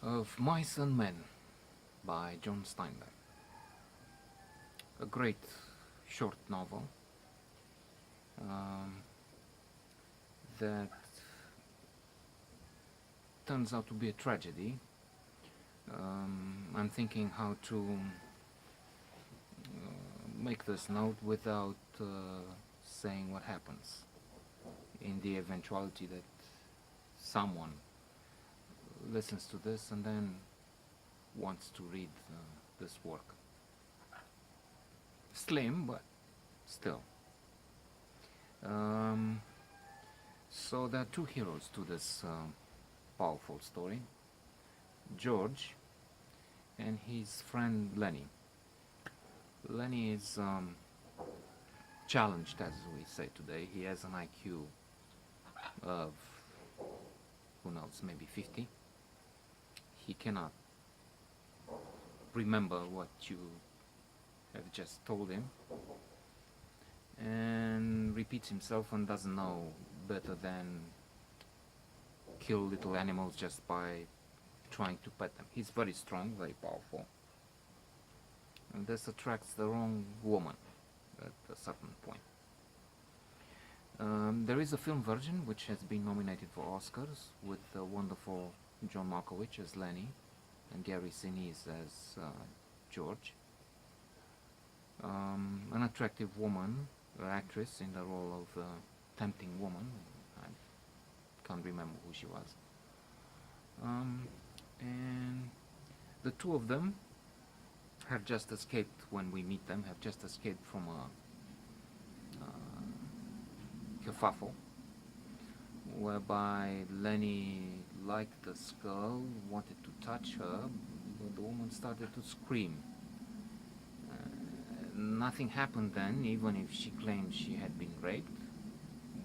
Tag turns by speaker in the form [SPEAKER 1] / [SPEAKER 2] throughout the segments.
[SPEAKER 1] of Mice and Men by John Steinbeck. A great short novel um, that turns out to be a tragedy. I'm thinking how to make this note without saying what happens in the eventuality that someone listens to this and then wants to read this work. Slim, but still. Um, so there are two heroes to this powerful story: George and his friend Lennie. Lennie is challenged, as we say today. He has an IQ of, who knows, maybe 50. He cannot remember what you have just told him, and repeats himself and doesn't know better than kill little animals just by trying to pet them. He's very strong, very powerful, and this attracts the wrong woman at a certain point. There is a film version which has been nominated for Oscars with the wonderful John Malkovich as Lennie and Gary Sinise as George. An attractive woman, actress in the role of a tempting woman. I can't remember who she was. And the two of them have just escaped, when we meet them, have just escaped from a kerfuffle whereby Lennie liked this girl, wanted to touch her, but the woman started to scream. Nothing happened then, even if she claimed she had been raped,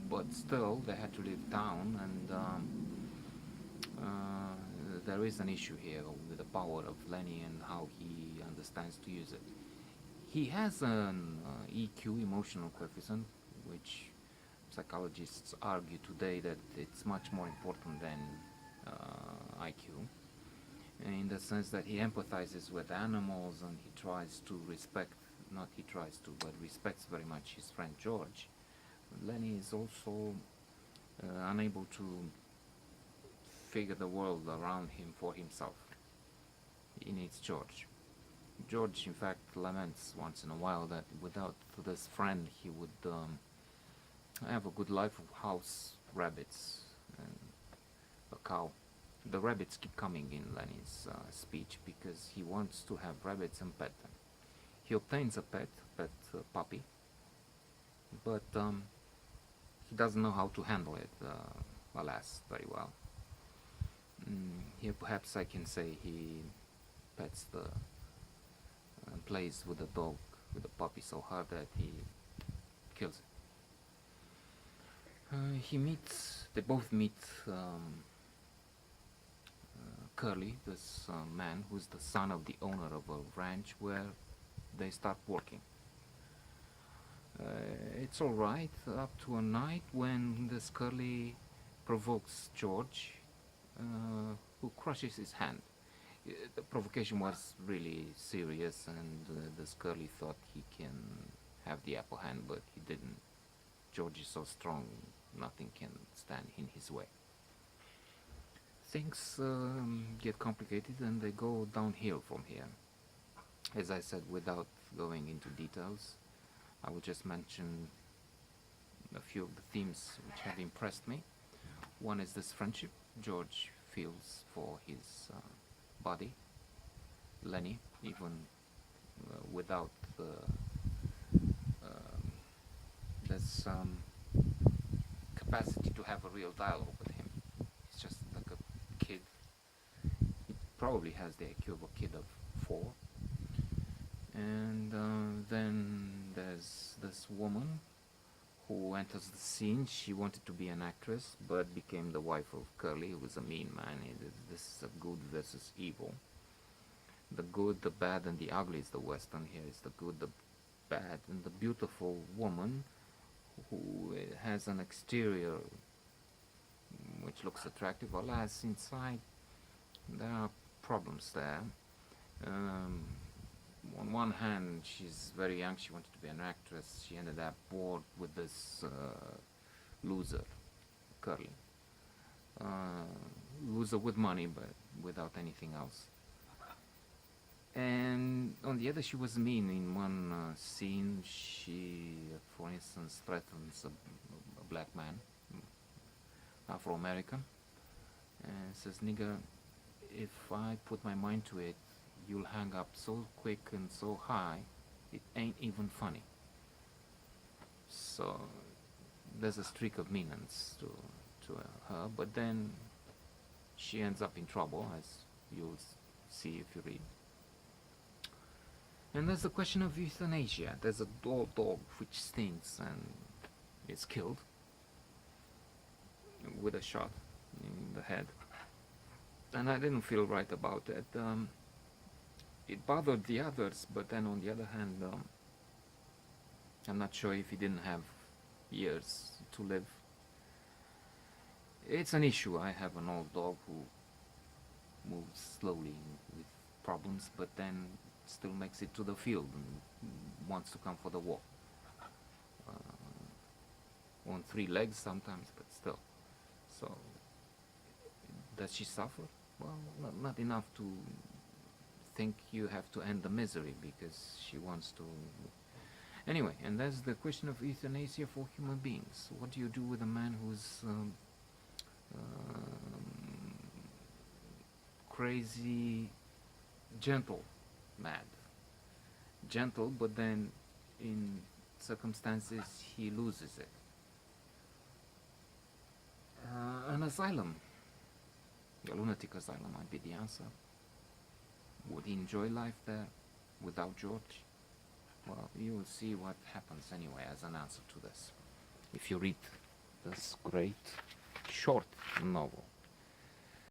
[SPEAKER 1] but still they had to leave town, and there is an issue here with the power of Lennie and how he understands to use it. He has an EQ, emotional coefficient, which psychologists argue today that it's much more important than IQ, in the sense that he empathizes with animals and he tries to respect, not he tries to, but respects very much his friend George. Lennie is also unable to figure the world around him for himself. He needs George. George, in fact, laments once in a while that without this friend he would have a good life of house, rabbits, and a cow. The rabbits keep coming in Lennie's speech because he wants to have rabbits and pet them. He obtains a pet puppy, but he doesn't know how to handle it, alas, very well. Here perhaps I can say he pets the plays with the dog, with the puppy so hard that he kills it. They both meet Curley, this man who's the son of the owner of a ranch where they start working. It's alright up to a night when this Curley provokes George, who crushes his hand. The provocation was really serious, and this Curley thought he can have the upper hand, but he didn't. George is so strong, nothing can stand in his way. Things get complicated and they go downhill from here. As I said, without going into details, I will just mention a few of the themes which have impressed me. One is this friendship George feels for his buddy, Lennie, even without this capacity to have a real dialogue with him. He's just like a kid. He probably has the IQ of a kid of 4. And then there's this woman who enters the scene. She wanted to be an actress, but became the wife of Curley, who was a mean man. This is a good versus evil. The good, the bad, and the ugly is the Western. Here is the good, the bad, and the beautiful woman who has an exterior which looks attractive. Alas, inside there are problems there. Um, on one hand, she's very young. She wanted to be an actress. She ended up bored with this loser, Curley. Uh, Loser with money, but without anything else. And on the other, she was mean. In one scene, she, for instance, threatens a black man, Afro-American, and says, "Nigga, if I put my mind to it, you'll hang up so quick and so high, it ain't even funny." So there's a streak of meanness to her, but then she ends up in trouble, as you'll see if you read. And there's the question of euthanasia. There's a dog which stinks and is killed with a shot in the head. And I didn't feel right about it. It bothered the others, but then on the other hand, I'm not sure if he didn't have years to live. It's an issue. I have an old dog who moves slowly with problems, but then still makes it to the field and wants to come for the walk. On 3 legs sometimes, but still. So, does she suffer? Well, not enough to think you have to end the misery, because she wants to. Anyway, and that's the question of euthanasia for human beings. What do you do with a man who's crazy, gentle, mad? Gentle, but then in circumstances he loses it. An asylum. A lunatic asylum might be the answer. Would he enjoy life there without George? Well, you will see what happens anyway as an answer to this if you read this great short novel.